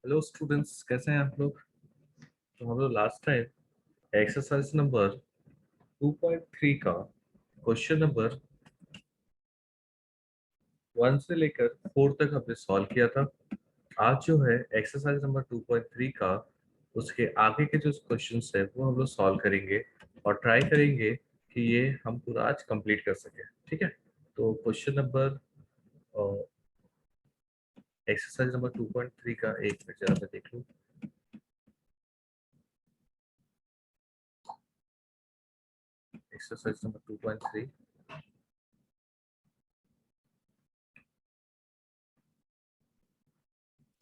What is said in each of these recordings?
Hello students, कैसे हैं आप लोग। तो हम लोग लास्ट टाइम एक्सरसाइज नंबर 2.3 का क्वेश्चन नंबर 1 से लेकर 4 तक हमने सॉल्व किया था। आज जो है एक्सरसाइज नंबर 2.3 का उसके आगे के जो क्वेश्चंस है वो हम लोग सॉल्व करेंगे और ट्राई करेंगे कि ये हम पूरा आज कंप्लीट कर सके। ठीक है, तो क्वेश्चन नंबर एक्सरसाइज नंबर 2.3 का एक मिनट जरा मैं देख लूँ। एक्सरसाइज नंबर 2.3,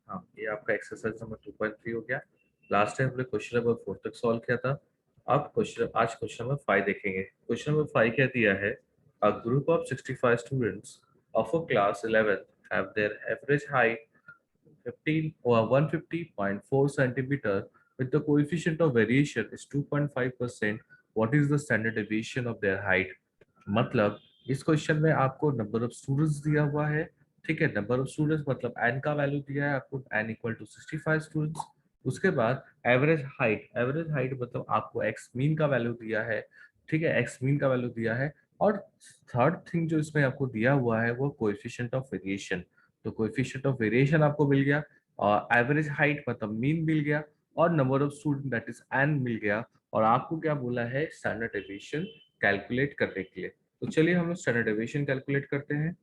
हाँ ये आपका एक्सरसाइज नंबर 2.3 हो गया। लास्ट टाइम हमने क्वेश्चन नंबर 4 तक सॉल्व किया था। अब आज क्वेश्चन नंबर 5 देखेंगे। क्वेश्चन नंबर 5 क्या दिया है, a group of 65 students of a class 11 have their average height 15 or 150.4 centimeter with the coefficient of variation is 2.5%. What is the standard deviation of their height? मतलब इस question में आपको number of students दिया हुआ है। ठीक है, number of students मतलब एन का वैल्यू दिया है आपको, एन इक्वल टू 65 स्टूडेंट्स। उसके बाद एवरेज हाइट मतलब आपको एक्स मीन का वैल्यू दिया है। ठीक है, एक्स मीन का वैल्यू दिया है। और थर्ड थिंग जो इसमें आपको दिया हुआ है वो कोएफिशिएंट ऑफ वेरिएशन। तो कोएफिशिएंट ऑफ वेरिएशन आपको मिल गया, और एवरेज हाइट मतलब मीन मिल गया, और number of student that is N मिल गया। और आपको क्या बोला है, स्टैंडर्ड डेविएशन कैलकुलेट करने के लिए। तो चलिए हम लोग स्टैंडर्ड डेविएशन कैलकुलेट करते हैं।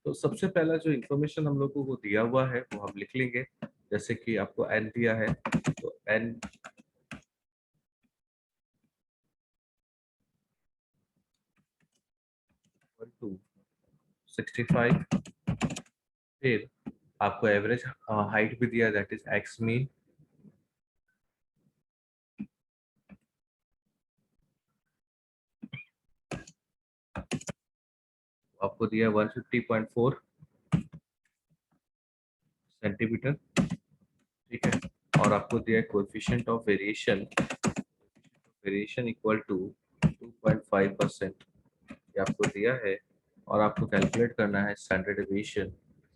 तो सबसे पहला जो इन्फॉर्मेशन हम लोगों को दिया हुआ है वो हम लिख लेंगे। जैसे कि आपको एन दिया है, तो एन 65। फिर आपको एवरेज हाइट भी दिया, दैट इज एक्स मीन। आपको दिया 150.4 सेंटीमीटर। ठीक है, और आपको दिया coefficient of variation equal to 2.5%, ये आपको दिया है। और आपको कैलकुलेट करना है स्टैंडर्ड डेविएशन।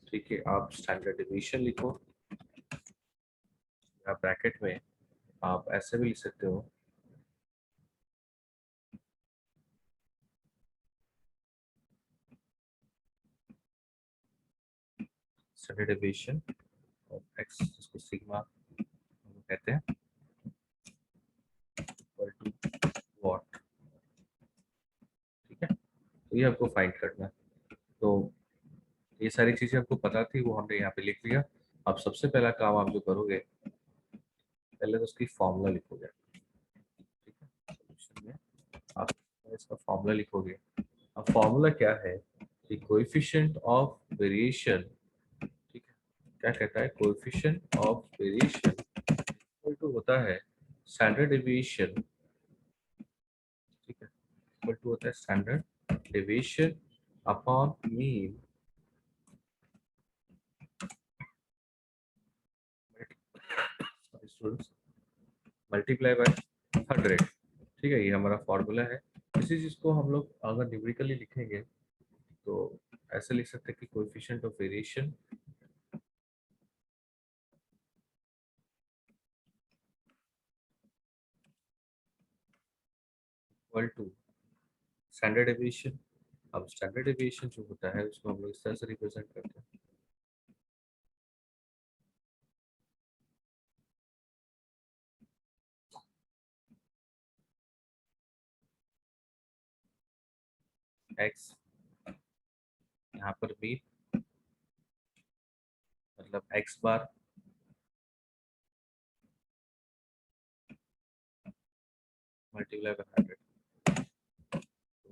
ठीक है, आप स्टैंडर्ड डेविएशन लिखो या ब्रैकेट में आप ऐसे भी लिख सकते हो, स्टैंडर्ड डेविएशन ऑफ एक्स, जिसको सिग्मा हम कहते हैं, इक्वल टू व्हाट। ठीक है, तो ये आपको फाइंड करना है। तो ये सारी चीजें आपको पता थी, वो हमने यहाँ पे लिख लिया। अब सबसे पहला काम आप जो करोगे, पहले तो उसकी फॉर्मूला लिखोगे। ठीक है, सॉल्यूशन में आप इसका फॉर्मूला लिखोगे। अब फॉर्मूला क्या है कि कोएफिशिएंट ऑफ वेरिएशन, ठीक है, क्या कहता है, coefficient of variation equal to होता है स्टैंडर्ड डेविएशन। ठीक है, इक्वल टू होता है standard deviation upon mean multiply by 100। ठीक है, ये हमारा फॉर्मूला है। इसी चीज को हम लोग अगर न्यूमेरिकली लिखेंगे तो ऐसे लिख सकते हैं कि coefficient of variation equal to standard deviation. अब स्टैंडर्ड डेविएशन जो होता है उसको हम लोग इस तरह से रिप्रेजेंट करते हैं, एक्स, यहाँ पर मीन मतलब एक्स बार मल्टीप्लाई बाय 100। तो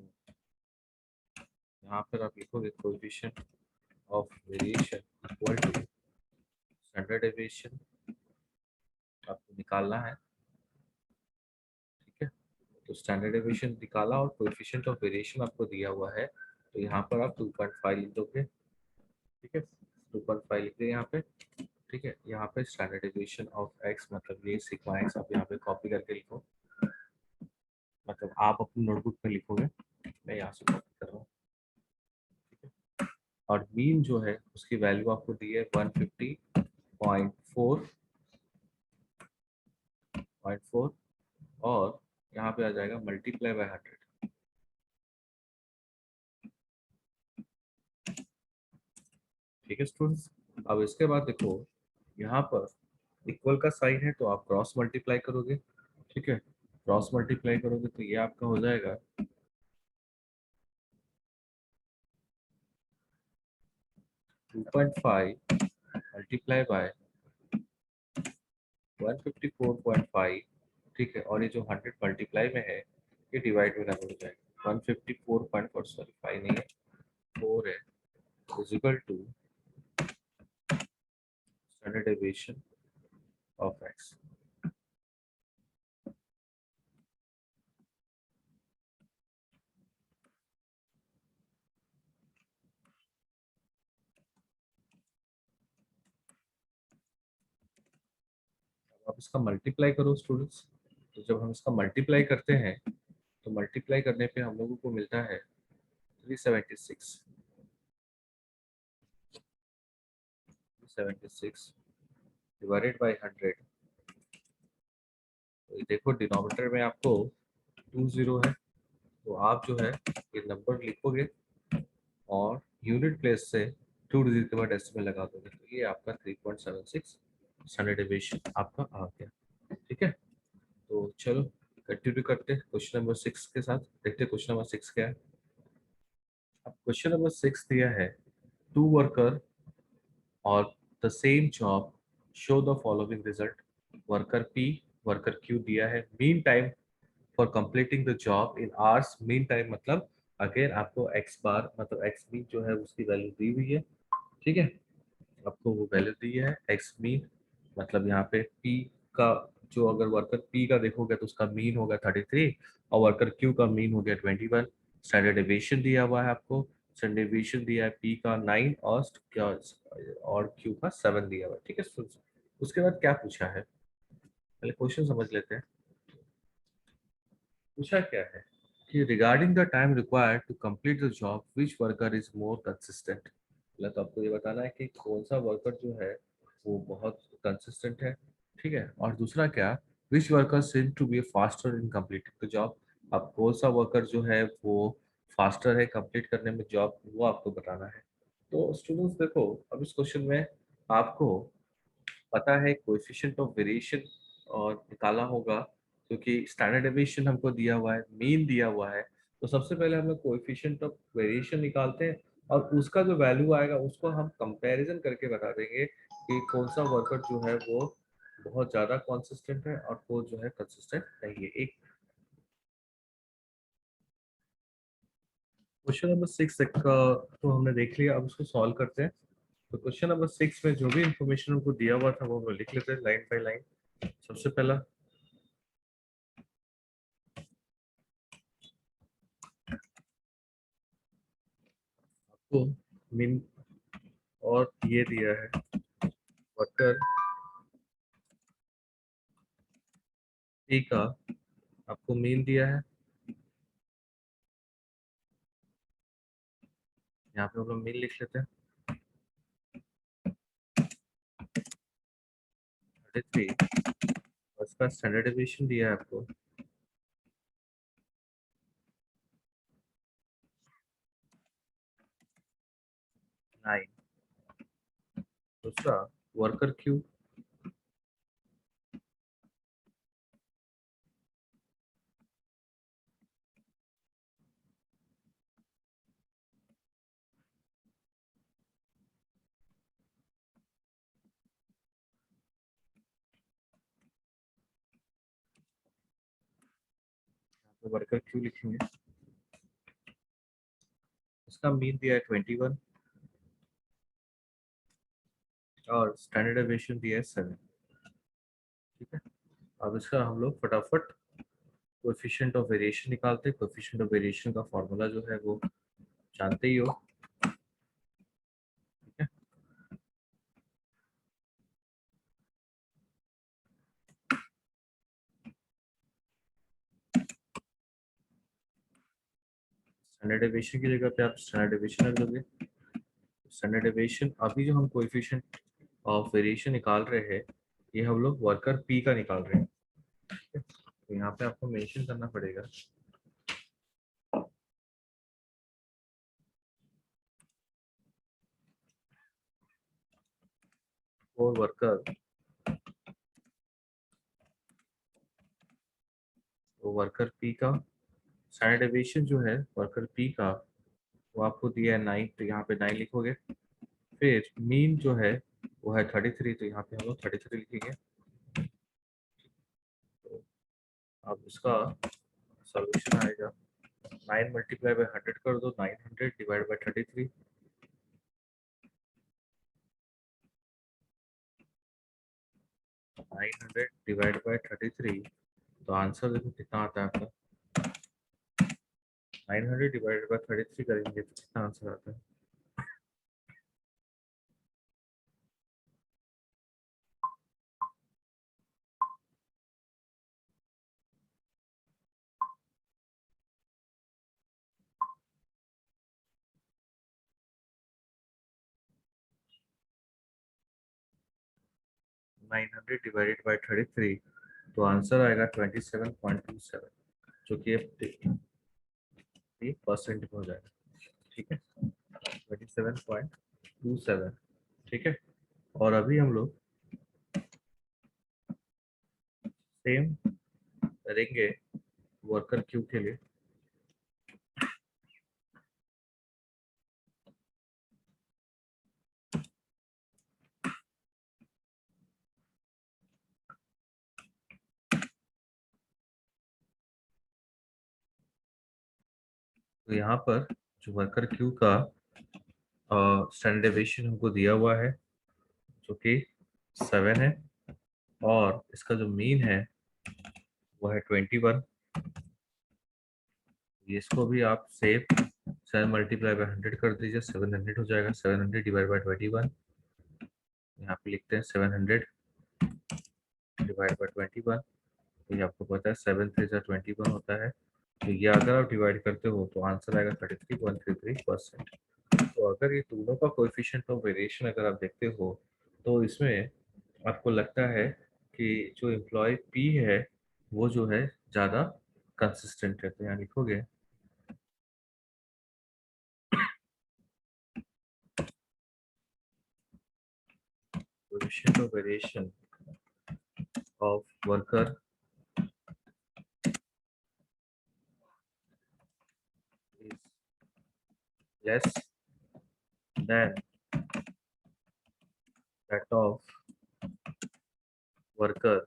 यहाँ पर आप लिखोगे coefficient of variation equal to standard deviation, आपको निकालना है। ठीक है, तो स्टैंडर्ड डेविएशन निकाला और कोएफिशिएंट ऑफ वेरिएशन आपको दिया हुआ है, तो यहाँ पर आप 2.5 लिख दोगे। ठीक है, 2.5 लिख दिए यहाँ पे। ठीक है, यहाँ पे स्टैंडर्ड डेविएशन ऑफ एक्स मतलब ये सिग्मा एक्स आप यहाँ पे कॉपी करके लिखो। मतलब आप अपनी नोटबुक में लिखोगे, मैं यहाँ से कॉपी कर रहा हूँ। ठीक है, और मीन जो है उसकी वैल्यू आपको दी है 150.4 और यहाँ पे आ जाएगा मल्टीप्लाई बाय 100। ठीक है स्टूडेंट्स, अब इसके बाद देखो यहाँ पर इक्वल का साइन है तो आप क्रॉस मल्टीप्लाई करोगे। ठीक है, क्रॉस मल्टीप्लाई करोगे तो ये आपका हो जाएगा 2.5 मल्टीप्लाई बाय 154.5। ठीक है, और ये जो 100 मल्टीप्लाई में है ये डिवाइड में हो जाएगा 154.4, सॉरी 5 नहीं है 4 है, is equal to standard deviation of x. आप इसका मल्टीप्लाई करो स्टूडेंट्स, तो जब हम इसका मल्टीप्लाई करते हैं तो मल्टीप्लाई करने पे हम लोगों को मिलता है 376 डिवाइडेड बाई 100। तो ये देखो डिनोमिनेटर में आपको 20 है, तो आप जो है ये नंबर लिखोगे और यूनिट प्लेस से 2 डिजिट के बाद डेसिमल लगा दोगे, तो ये आपका 3.76 स्टैंडर्ड डेविएशन आपका आ गया। ठीक है, तो चलो कंटिन्यू करते हैं क्वेश्चन नंबर 6 के साथ। देखते हैं क्वेश्चन नंबर 6 क्या है। अब क्वेश्चन नंबर 6 दिया है, टू वर्कर और the same job show the following result. Worker P worker Q दिया है, mean time for completing the job in hours. Mean time मतलब अगेन आपको एक्स बार मतलब एक्स मीन जो है उसकी वैल्यू दी हुई है। ठीक है, आपको वो वैल्यू दी है एक्स मीन, मतलब यहाँ पे पी का जो अगर वर्कर पी का देखोगे तो उसका मीन होगा 33 और वर्कर क्यू का मीन हो गया 21। स्टैंडर्ड डेविएशन दिया हुआ है आपको, स्टैंडर्ड डेविएशन दिया है पी का 9 और क्यू का 7 दिया हुआ है। ठीक है, उसके बाद क्या पूछा है, पहले क्वेश्चन समझ लेते हैं। पूछा क्या है कि regarding the time required to complete the job which worker is more consistent. मतलब तो आपको ये बताना है कि कौन सा वर्कर जो है वो बहुत कंसिस्टेंट है। ठीक है, और दूसरा क्या, which worker seem to be faster in completing the job. अब कौन सा वर्कर जो है वो फास्टर है कंप्लीट करने में जॉब, वो आपको बताना है। तो स्टूडेंट्स देखो, अब इस क्वेश्चन में आपको पता है कोएफिशिएंट ऑफ वेरिएशन और निकालना होगा, क्योंकि स्टैंडर्ड डेविएशन हमको दिया हुआ है, मीन दिया हुआ है। तो सबसे पहले हम लोग कोएफिशिएंट ऑफ वेरिएशन निकालते हैं और उसका जो वैल्यू आएगा उसको हम कंपैरिजन करके बता देंगे कि कौन सा वर्कर जो है वो बहुत ज्यादा कंसिस्टेंट है और वो जो है कंसिस्टेंट नहीं है। एक क्वेश्चन नंबर 6 तक का तो हमने देख लिया, अब उसको सॉल्व करते हैं। तो क्वेश्चन नंबर 6 में जो भी इंफॉर्मेशन उनको दिया हुआ था वो हम लोग लिख लेते हैं लाइन बाय लाइन। सबसे पहला आपको मीन और ये दिया है वर्कर ए का, आपको मीन दिया है, यहाँ पे हम लोग मीन लिख लेते हैं 33 और इसका स्टैंडर्ड डेविएशन दिया है आपको 9। दूसरा वर्कर क्यू, तो वर्कर क्यू लिखेंगे, इसका मीन दिया है 21 और स्टैंडर्ड डेविएशन दिया है 7। ठीक है, अब इसका हम लोग फटाफट कोएफिशिएंट ऑफ वेरिएशन निकालते हैं। कोएफिशिएंट ऑफ वेरिएशन का फॉर्मूला जो है वो जानते ही हो। ठीक है, स्टैंडर्ड डेविएशन की जगह पे आप स्टैंडर्ड डेविएशन रख दोगे, स्टैंडर्ड डेविएशन, अभी जो हम कोएफिशिएंट ऑफ वेरिएशन निकाल रहे हैं, ये हम लोग वर्कर पी का निकाल रहे हैं। तो यहाँ पे आपको मेंशन करना पड़ेगा फॉर वर्कर, तो वर्कर पी का स्टैंडर्ड डेविएशन जो है वर्कर पी का, वो आपको दिया है 9, तो यहाँ पे 9 लिखोगे। फिर मीन जो है वो है 33, तो यहाँ पे हम लोग 33 लिखेंगे। तो अब इसका सॉल्यूशन आएगा 9 मल्टीप्लाई बाय 100 कर दो, 900 डिवाइड बाय 33। 900 डिवाइड बाय 33, तो आंसर देखो कितना आता है आपका। 900 डिवाइड बाय 33 करेंगे तो कितना आंसर आता है। नाइन हंड्रेड डिवाइडेड बाय 33, तो आंसर आएगा 27.27, जो कि परसेंट हो जाएगा। ठीक है, 27.27। ठीक है, और अभी हम लोग सेम करेंगे वर्कर क्यू के लिए। तो यहाँ पर जो वर्कर क्यू का स्टैंडर्ड डेविएशन हमको दिया हुआ है जो कि 7 है, और इसका जो मीन है वो है 21। इसको भी आप सेव 7 मल्टीप्लाई बाय 100 कर दीजिए, 700 हो जाएगा। 700 डिवाइड बाय 21, यहाँ पे लिखते हैं 700 डिवाइड बाय 21। तो ये आपको पता है 7 3 21 होता है। तो ये अगर आप डिवाइड करते हो तो आंसर आएगा 33.33%। तो अगर ये दोनों का कोएफिशिएंट ऑफ वेरिएशन अगर आप देखते हो, तो इसमें आपको लगता है कि जो एम्प्लॉय पी है वो जो है ज़्यादा कंसिस्टेंट है। तो यहाँ लिखोगे coefficient of variation of worker is less than that of worker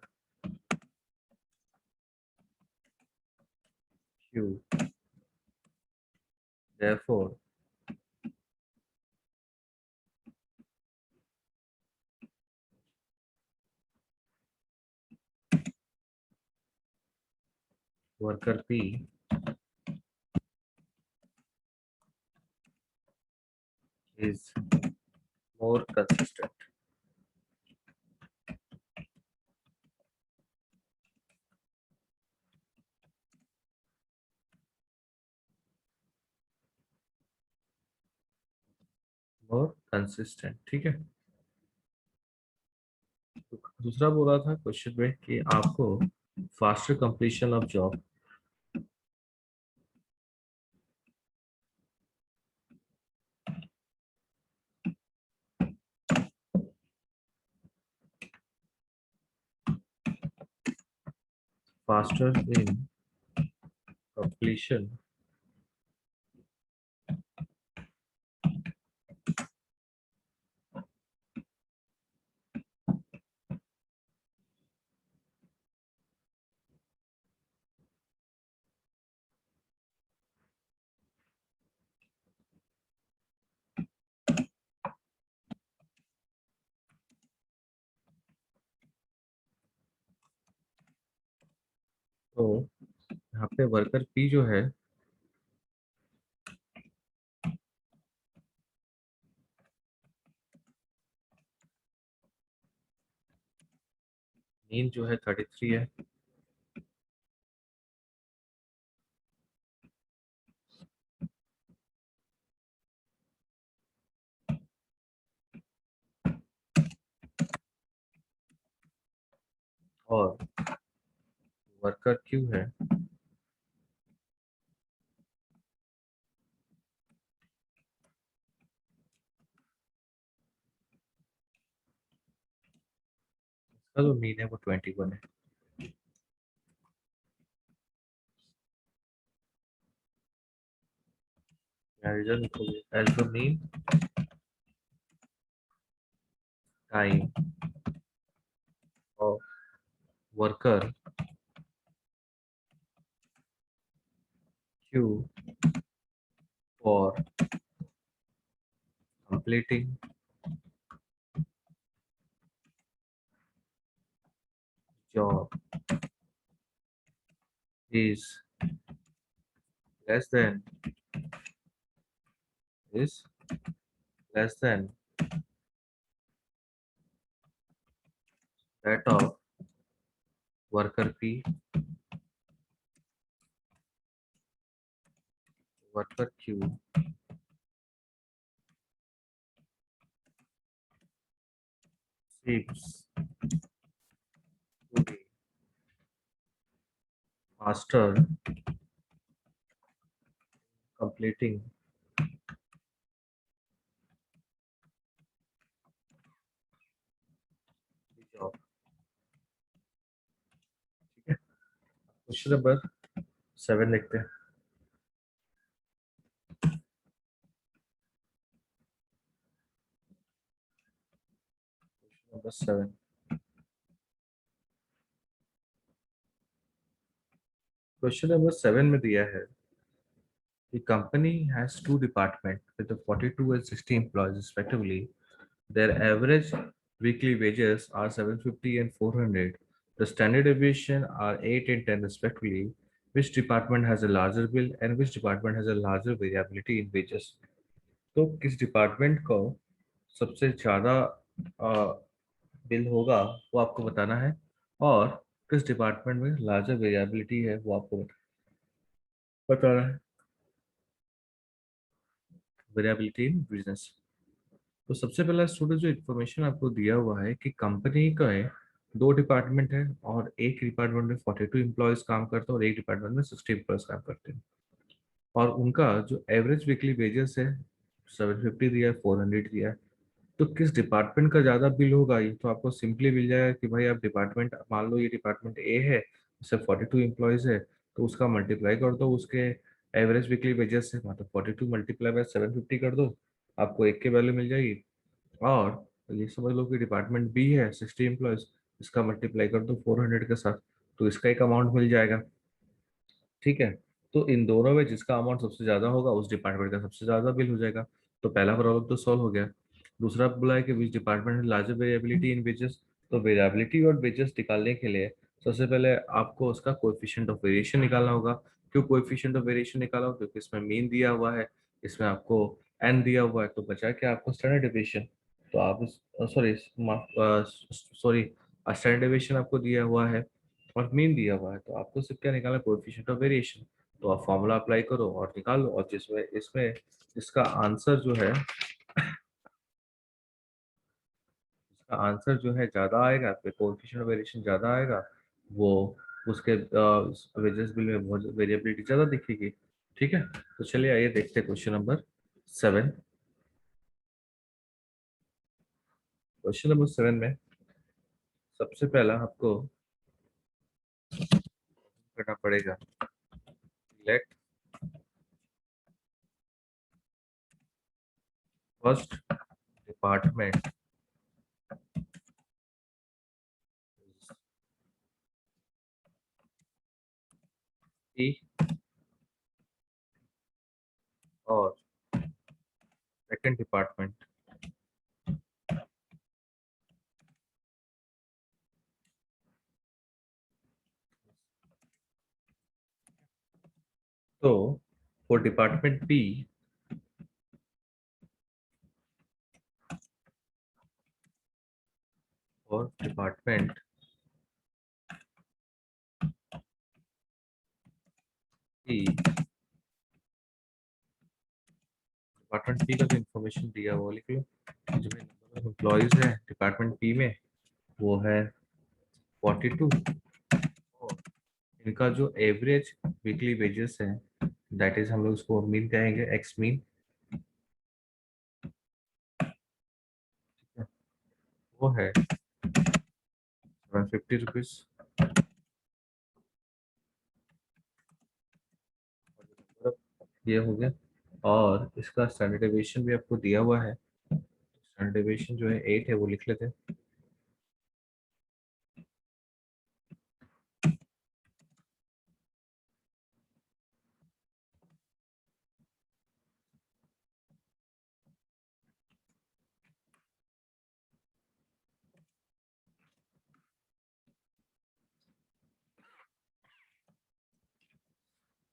Q. Therefore, worker P is more consistent. More consistent, ठीक है। दूसरा बोला था क्वेश्चन में कि आपको faster completion of job, faster in completion तो यहाँ पे वर्कर पी जो है मीन जो है 33 है, और वर्कर क्यू है इसका जो मीन है वो 21 है। रीजन लिखोगे as the mean time of worker Q for completing job is less than is less than that of worker P, worker Q seems to be faster completing the job। ठीक है, question number 7 लिखते हैं। Number 7, question number 7 में दिया है the company has two departments with the 42 and 60 employees respectively. Their average weekly wages are 750 and 400. The standard deviation are 8 and 10 respectively. Which department has a larger bill and which department has a larger variability in wages? तो किस department को सबसे ज़्यादा bill होगा वो आपको बताना है, और किस डिपार्टमेंट में लार्जर वेरिएबिलिटी है वो आपको बताना है। Variability in business. तो सबसे पहला स्टूडेंट जो इन्फॉर्मेशन आपको दिया हुआ है कि कंपनी का है दो डिपार्टमेंट है और एक डिपार्टमेंट में 42 एम्प्लॉयज काम करते हैं और एक डिपार्टमेंट में 60 एम्प्लॉयज काम करते हैं, और उनका जो एवरेज वीकली वेजेस है 750 दिया है, 400 दिया है। तो किस डिपार्टमेंट का ज्यादा बिल होगा, ये तो आपको सिंपली मिल जाएगा कि भाई आप डिपार्टमेंट मान लो ये डिपार्टमेंट ए है, उससे 42 एम्प्लॉयज है, तो उसका मल्टीप्लाई कर दो उसके एवरेज वीकली वेजेस से, मतलब 42 मल्टीप्लाई बाय 750 कर दो, आपको एक की वैल्यू मिल जाएगी। और ये समझ लो कि डिपार्टमेंट बी है 60 एम्प्लॉयज, इसका मल्टीप्लाई कर दो 400 के साथ, तो इसका एक अमाउंट मिल जाएगा। ठीक है, तो इन दोनों में जिसका अमाउंट सबसे ज्यादा होगा उस डिपार्टमेंट का सबसे ज्यादा बिल हो जाएगा। तो पहला प्रॉब्लम तो सॉल्व हो गया। दूसरा बोला है कि which department larger variability in wages. तो वेरिएबिलिटी और वेजेस निकालने के लिए सबसे पहले आपको उसका कोएफिशिएंट ऑफ वेरिएशन निकालना होगा। क्यों कोएफिशिएंट ऑफ वेरिएशन निकाला हो, क्योंकि इसमें मीन दिया हुआ है, इसमें आपको एन दिया हुआ है, तो बचा क्या आपको स्टैंडर्ड डेविएशन। तो आप सॉरी सॉरी स्टैंडर्ड डेविएशन आपको दिया हुआ है और मीन दिया हुआ है, तो आपको सिर्फ क्या निकालना है कोएफिशिएंट ऑफ वेरिएशन। तो आप फॉर्मूला अप्लाई करो और निकाल लो, और जिसमें इसमें इसका आंसर जो है, इसका आंसर जो है ज्यादा आएगा, पे कोएफिशिएंट ऑफ वेरिएशन ज्यादा आएगा, वो उसके वेजेस बिल में बहुत वेरिएबिलिटी ज्यादा दिखेगी। ठीक है, तो चलिए आइए देखते हैं क्वेश्चन नंबर 7। क्वेश्चन नंबर 7 में सबसे पहला आपको करना पड़ेगा लेट फर्स्ट डिपार्टमेंट ई और सेकंड डिपार्टमेंट तो फॉर डिपार्टमेंट बी और डिपार्टमेंट ई, डिपार्टमेंट बी का जो इन्फॉर्मेशन दिया हुआ लिख लो। जो नंबर ऑफ एम्प्लॉयज है डिपार्टमेंट बी में वो है 42। और इनका जो एवरेज वीकली वेजेस है, दैट इज हम लोग उसको मीन कहेंगे, एक्स मीन। वो है 150 रुपीज। ये हो गया। और इसका स्टैंडर्ड डेविएशन भी आपको दिया हुआ है। स्टैंडर्ड डेविएशन जो है 8 है, वो लिख लेते हैं।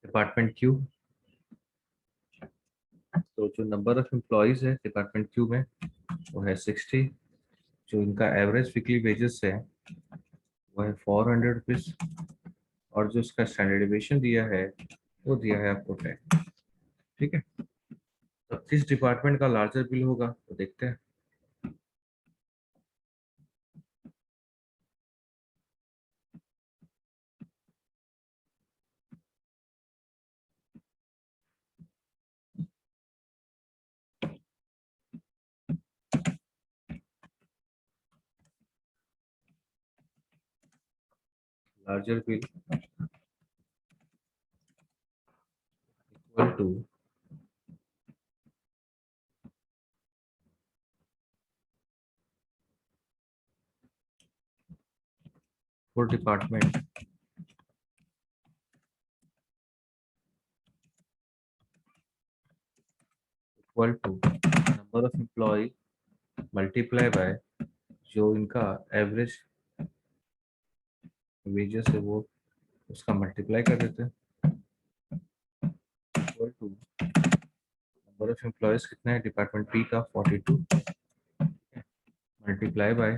डिपार्टमेंट क्यू, तो जो नंबर ऑफ एम्प्लॉयज है डिपार्टमेंट क्यू में वो है 60। जो इनका एवरेज वीकली वेजेस है वो है 400 रुपीज। और जो इसका स्टैंडर्ड डेविएशन दिया है वो दिया है आपको 10। ठीक है। तो किस डिपार्टमेंट का लार्जर बिल होगा तो देखते हैं। Larger bill equal to for department equal to number of employee multiply by जो इनका एवरेज वेजेस है वो उसका मल्टीप्लाई कर देते हैं। Equal to number of employees कितना है डिपार्टमेंट पी का 42 मल्टीप्लाई बाय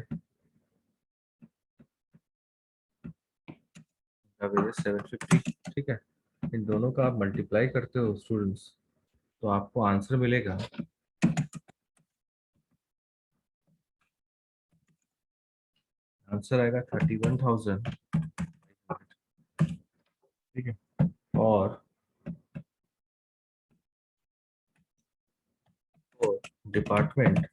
वेजेस 750। ठीक है। इन दोनों का आप मल्टीप्लाई करते हो स्टूडेंट्स, तो आपको आंसर मिलेगा, आंसर आएगा 31,000। ठीक है। और डिपार्टमेंट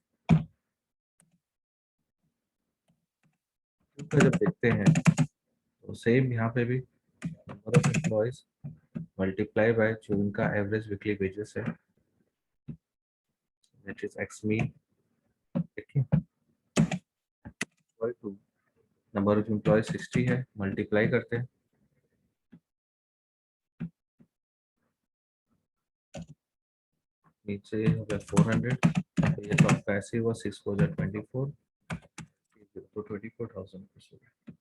का जब देखते हैं तो सेम यहाँ पे भी number of employees multiply by जो उनका एवरेज वीकली वेजेस है, दैट इज एक्स मीन। देखिए equal to number of employees 60 है, मल्टीप्लाई करते हैं। नीचे हो गया 400, तो ये तो आपका ऐसे ही हुआ 6 हो जाए 24, तो 24,000 हो गया।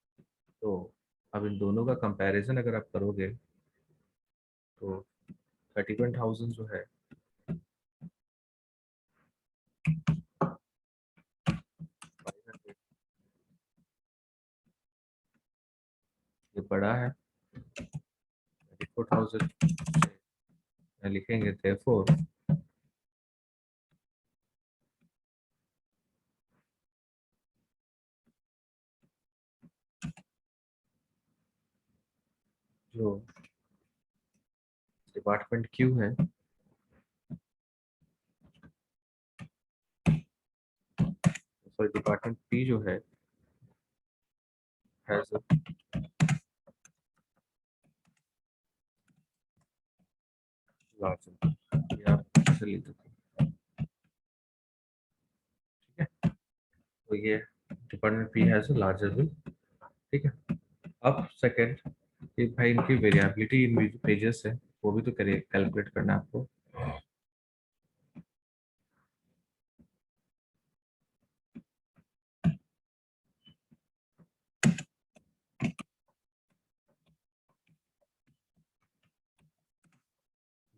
तो अब इन दोनों का कंपैरिजन अगर आप करोगे तो 31,000 जो है 500, ये बड़ा है 24,000। लिखेंगे therefore जो डिपार्टमेंट क्यू है, सॉरी डिपार्टमेंट पी जो है हैज लार्ज, ये आप ऐसे लिख देते हैं। ठीक है। तो ये department P has larger bill. ठीक है। अब सेकंड, ये भाई इनकी वेरिएबिलिटी इन पेजेस है, वो भी तो करिए, कैलकुलेट करना है आपको।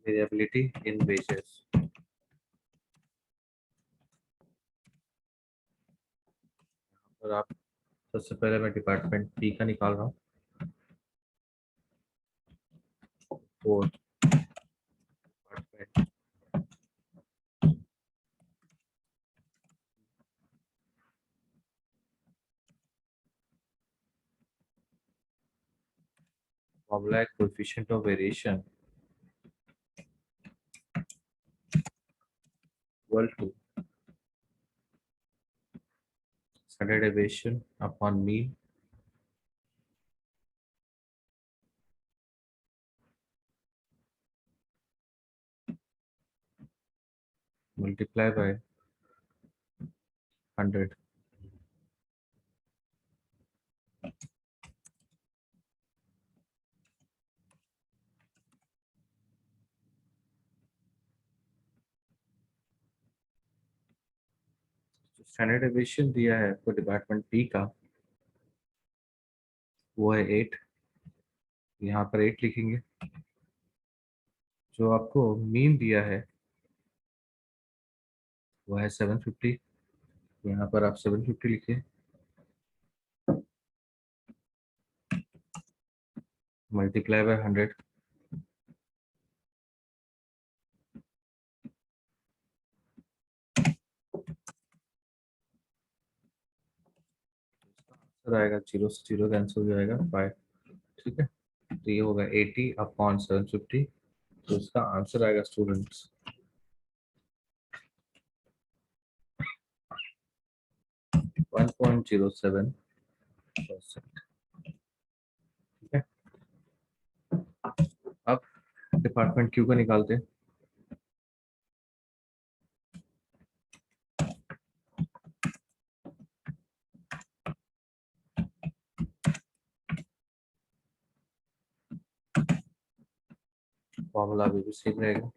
वेरिएबिलिटी इन वेजेस, और आप सबसे पहले मैं डिपार्टमेंट पी का निकाल रहा हूँ। तो डिपार्टमेंट फॉर्मूला है coefficient of variation equal to standard deviation upon mean multiply by 100। Standard deviation दिया है आपको डिपार्टमेंट बी का, वो है 8। यहाँ पर 8 लिखेंगे। जो आपको मीन दिया है वो है 750। यहाँ पर आप 750 लिखिए, मल्टीप्लाई बाय 100। आंसर आएगा, जीरो से जीरो कैंसिल हो जाएगा 5। ठीक है, तो ये होगा 80 अपॉन 750। तो इसका आंसर आएगा स्टूडेंट्स 1.07%। ठीक है, अब डिपार्टमेंट क्यू का निकालते हैं। फॉर्मूला अभी भी सेम रहेगा।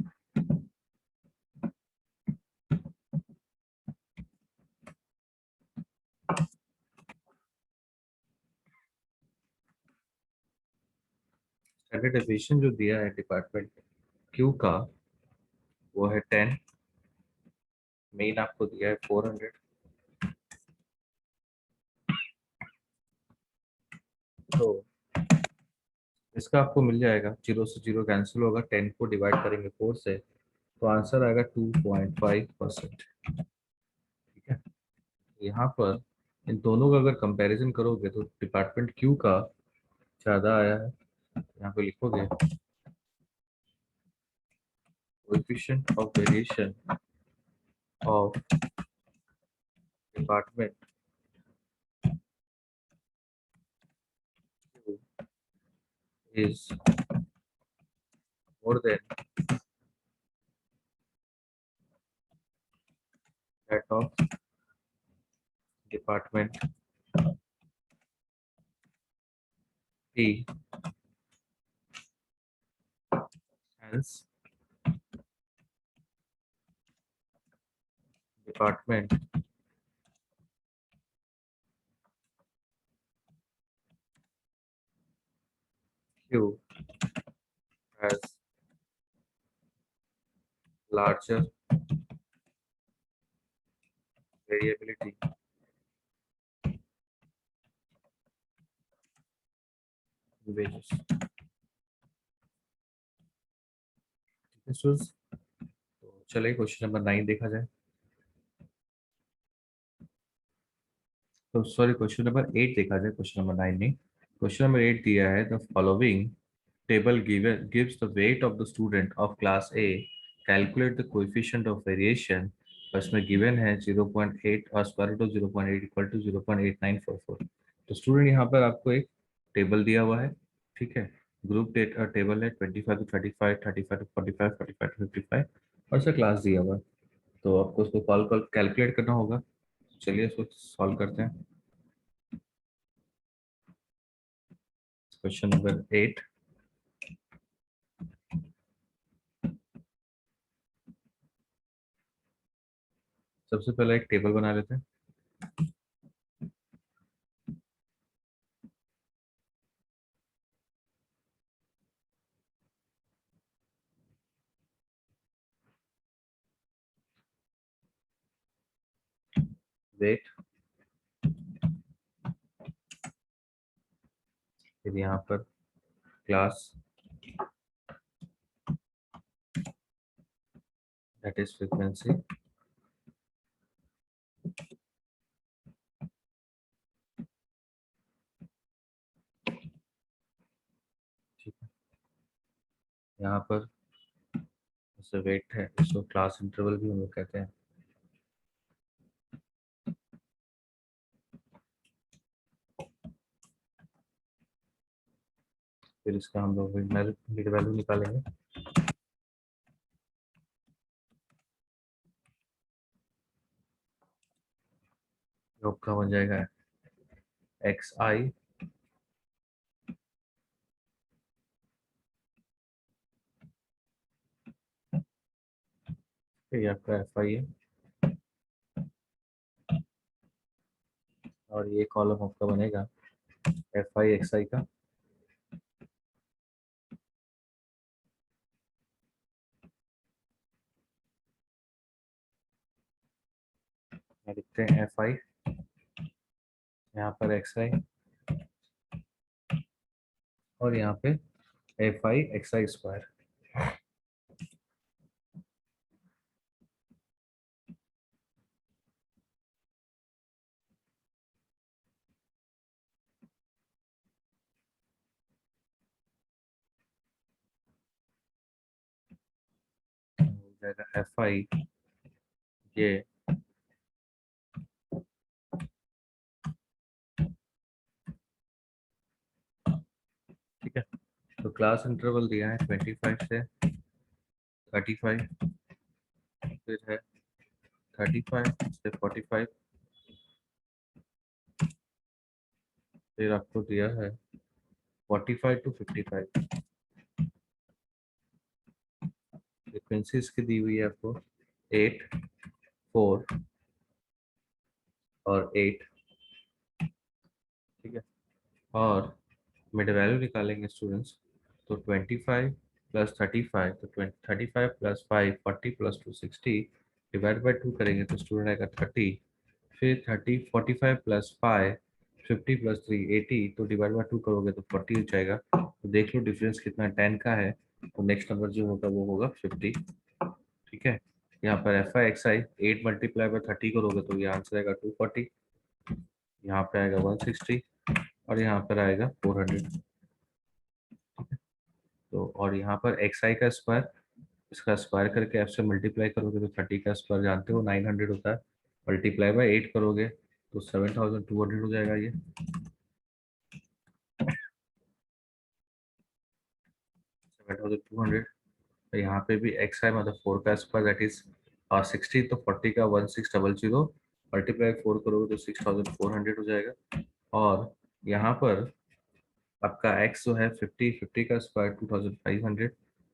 स्टैंडर्ड डेविएशन जो दिया है डिपार्टमेंट क्यू का वो है 10। मेन आपको दिया है 400। तो इसका आपको मिल जाएगा, जीरो से जीरो कैंसिल होगा, 10 को डिवाइड करेंगे 4 से, तो आंसर आएगा 2.5%। ठीक है, यहाँ पर इन दोनों का अगर कंपैरिजन करोगे तो डिपार्टमेंट क्यू का ज़्यादा आया है। यहाँ पे लिखोगे coefficient of variation of department Q is more than that of department E, hence department Q has larger variability in wages. तो चलिए क्वेश्चन नंबर 9 देखा जाए। तो सॉरी, क्वेश्चन नंबर 8 देखा जाए, क्वेश्चन नंबर 9 नहीं। क्वेश्चन नंबर 8 दिया है, the following table gives the weight of the student of class A, calculate the coefficient of variation। इसमें गिवन है 0.8 और square root of 0.8 equal to 0.8944। तो स्टूडेंट यहाँ पर आपको एक टेबल दिया हुआ है। ठीक है, ग्रुप टेबल है 25 टू 35, 35 टू 45, 45 टू 55, और इसका क्लास दिया हुआ है। तो आपको उसको कॉल कॉल कैलकुलेट करना होगा। चलिए इसको सॉल्व करते हैं। Question number 8। सबसे पहले एक टेबल बना लेते हैं। वेट, फिर यहाँ पर क्लास, दैट इज फ्रीक्वेंसी, ठीक यहाँ पर जैसे वेट है, इसको क्लास इंटरवल भी हम लोग कहते हैं। फिर इसका हम लोग मिड वैल्यू निकालेंगे। योग का बन जाएगा एक्स आई ये आपका एफ आई है, और ये कॉलम आपका बनेगा एफ आई एक्स आई का। यहाँ लिखते हैं एफ आई, यहाँ पर एक्स आई, और यहाँ पे F I X I square. हो जाएगा एफ आई ये ठीक है। तो क्लास इंटरवल दिया है 25 से 35, फिर है 35 से 45, फिर आपको दिया है 45 टू 55। फ्रीक्वेंसी इसकी दी हुई है आपको 8, 4 और 8। ठीक है, और मिड वैल्यू निकालेंगे स्टूडेंट्स। तो 25 प्लस 35, तो 35 प्लस 5 40 प्लस 2 60, डिवाइड बाई 2 करेंगे तो स्टूडेंट आएगा 30। फिर 30 45 प्लस 5 50 प्लस 3 80, तो डिवाइड बाई 2 करोगे तो 40 हो जाएगा। तो देख लो डिफरेंस कितना 10 का है, तो नेक्स्ट नंबर जो होगा वो होगा 50। ठीक है, यहाँ पर F I X I 8 multiply by 30 करोगे तो ये आंसर आएगा 240, यहाँ पे आएगा 160, और यहाँ पर आएगा 400। तो और यहाँ पर एक्स आई का स्क्वायर, इसका स्क्वायर करके एफ से मल्टीप्लाई करोगे तो 30 का स्क्वायर जानते हो 900 होता है, मल्टीप्लाई बाय 8 करोगे तो 7200 हो जाएगा ये। 7200। तो यहाँ पे भी एक्स आई मतलब 4 का स्क्वायर दैट इज 60, तो 40 का 1600, मल्टीप्लाई 4 करोगे तो 6400 हो जाएगा। और यहाँ पर आपका x जो है 50 का स्क्वायर 2500,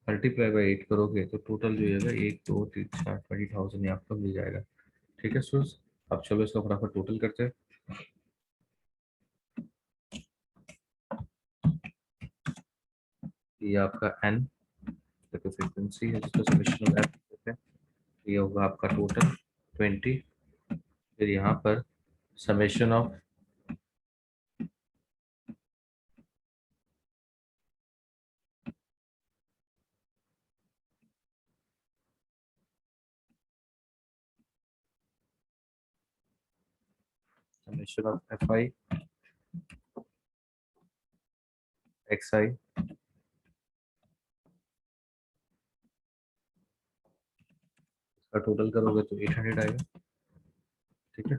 मल्टीप्लाई बाई 8 करोगे तो टोटल जो है 1 2 3 4 20,000 ये आपको मिल जाएगा। ठीक है स्टूडेंट्स, अब चलो इसका फटाफट टोटल करते हैं। ये आपका n देखो फ्रीक्वेंसी है जिसका समेशन ऑफ f है, ये होगा आपका टोटल 20। फिर यहाँ पर summation of F I X I, इसका टोटल करोगे तो 800 आएगा। ठीक है,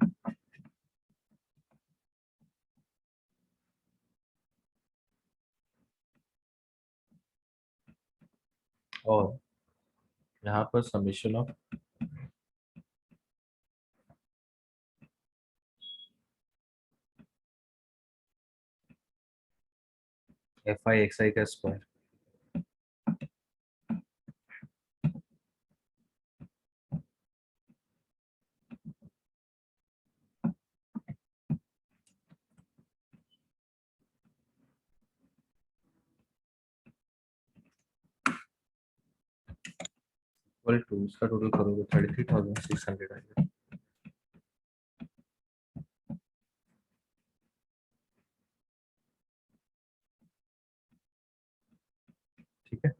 और यहाँ पर summation of F I X I का स्क्वायर। इक्वल टू इसका टोटल करोगे 33,600 आएगा। ठीक है,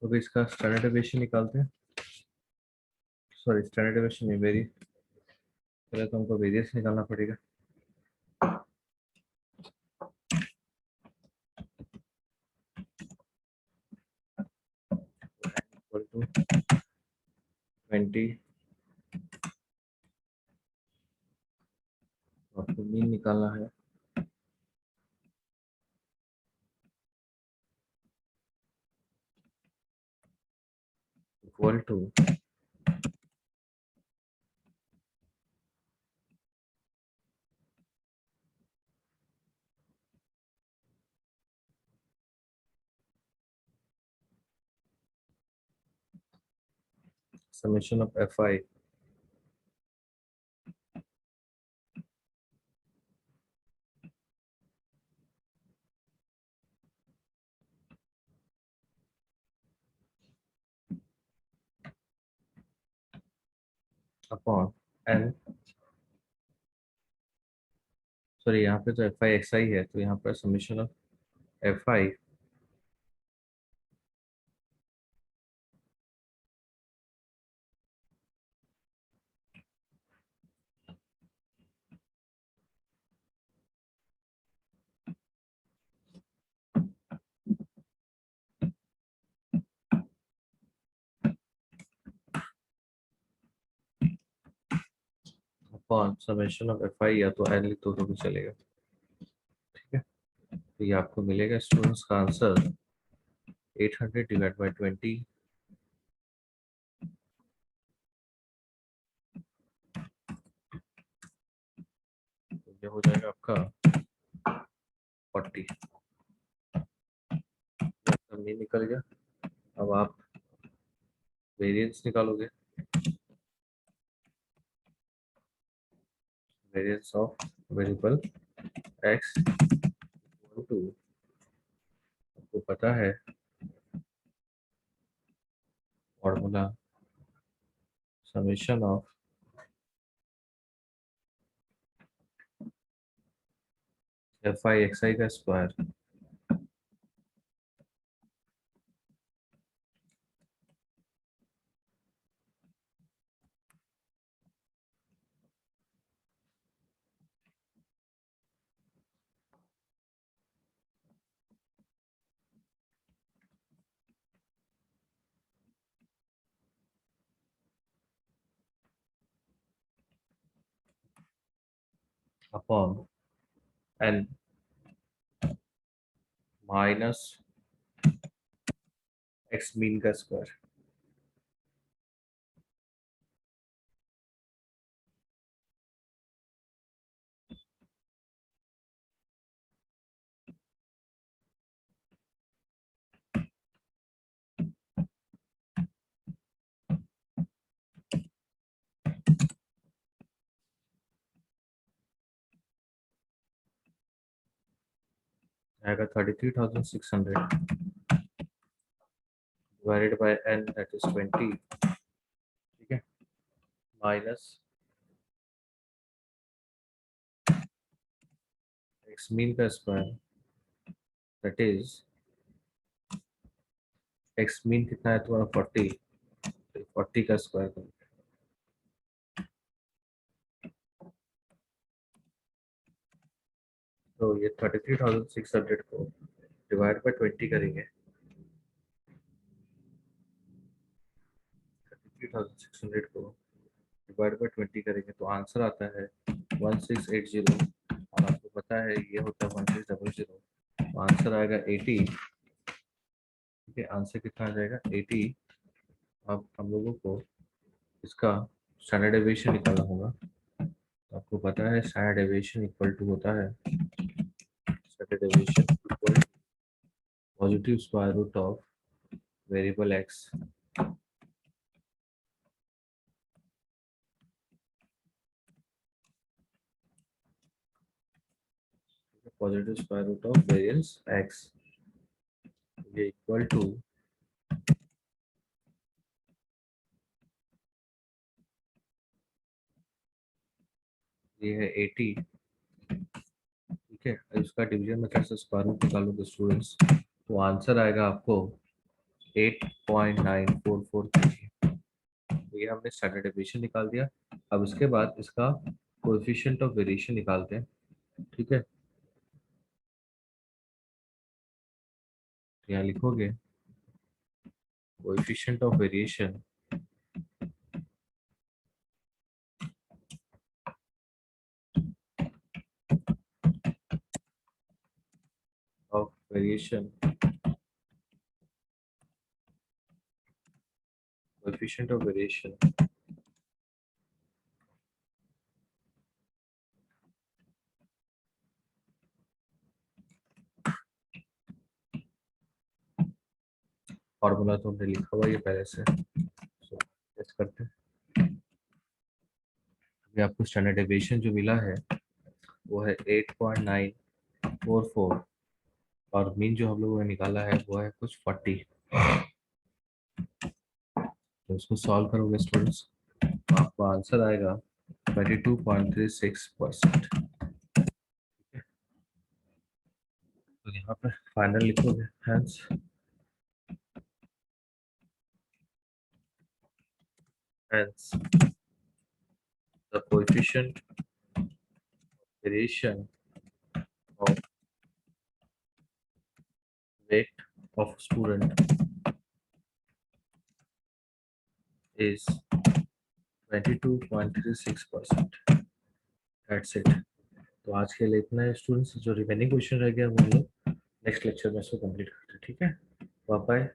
तो अभी इसका स्टैंडर्ड डेविएशन निकालते हैं। सॉरी, स्टैंडर्ड डेविएशन नहीं, वेरी पहले तो हमको वेरियंस निकालना पड़ेगा। इक्वल टू 20 और फिर मीन निकालना है। Equal to summation of fi upon n, sorry यहाँ पे तो fi xi है, तो यहाँ पर summation of fi upon summation of fi, या तो n लिख दो तो भी चलेगा। ठीक है, तो ये आपको मिलेगा स्टूडेंट्स का आंसर 800 डिवाइड बाई 20, तो ये हो जाएगा आपका 40। ये निकल गया। अब आप वेरिएंस निकालोगे, variance of variable x equal to, आपको पता है formula summation of fi xi का square upon n minus x mean का स्क्वायर। आएगा 33,600 divided by n that is 20। ठीक है, माइनस x मीन का square that is x mean कितना है तुम्हारा 40, 40 का स्क्वायर करो। तो ये 33,600 को डिवाइड बाय 20 करेंगे, 33,600 को डिवाइड बाय 20 करेंगे तो आंसर आता है 1680। और आपको पता है ये होता है 1600, तो आंसर आएगा 80। ठीक है, आंसर कितना आ जाएगा 80। अब हम लोगों को इसका स्टैंडर्ड डेविएशन निकालना होगा। तो आपको पता है स्टैंडर्ड डेविएशन इक्वल टू होता है standard deviation equal positive square root of variable x, positive square root of variance x, ये इक्वल टू ये है 80। ठीक है, इसका डिवीजन मेथड से स्क्वायर रूट निकालोगे स्टूडेंट्स, तो आंसर आएगा आपको 8.944 kg। ये हमने स्टैंडर्ड डेविएशन निकाल दिया। अब उसके बाद इसका कोएफिशिएंट ऑफ वेरिएशन निकालते हैं। ठीक है, तो यहाँ लिखोगे coefficient of variation of variation, coefficient of variation formula तो हमने लिखा हुआ है ये पहले से, टेस्ट करते हैं। अभी आपको स्टैंडर्ड डेविएशन जो मिला है वो है 8.944 और मीन जो हम लोगों ने निकाला है वो है कुछ 40। तो इसको सॉल्व करोगे स्टूडेंट्स, आपको आंसर आएगा 22.36%। तो यहाँ पर फाइनल लिखोगे hence the coefficient variation of weight of student is 22.36%। That's it। तो आज के लिए इतना है स्टूडेंट्स, जो रिमेनिंग क्वेश्चन रह गया वो हम लोग नेक्स्ट लेक्चर में इसको कंप्लीट करते हैं। ठीक है, बाय बाय।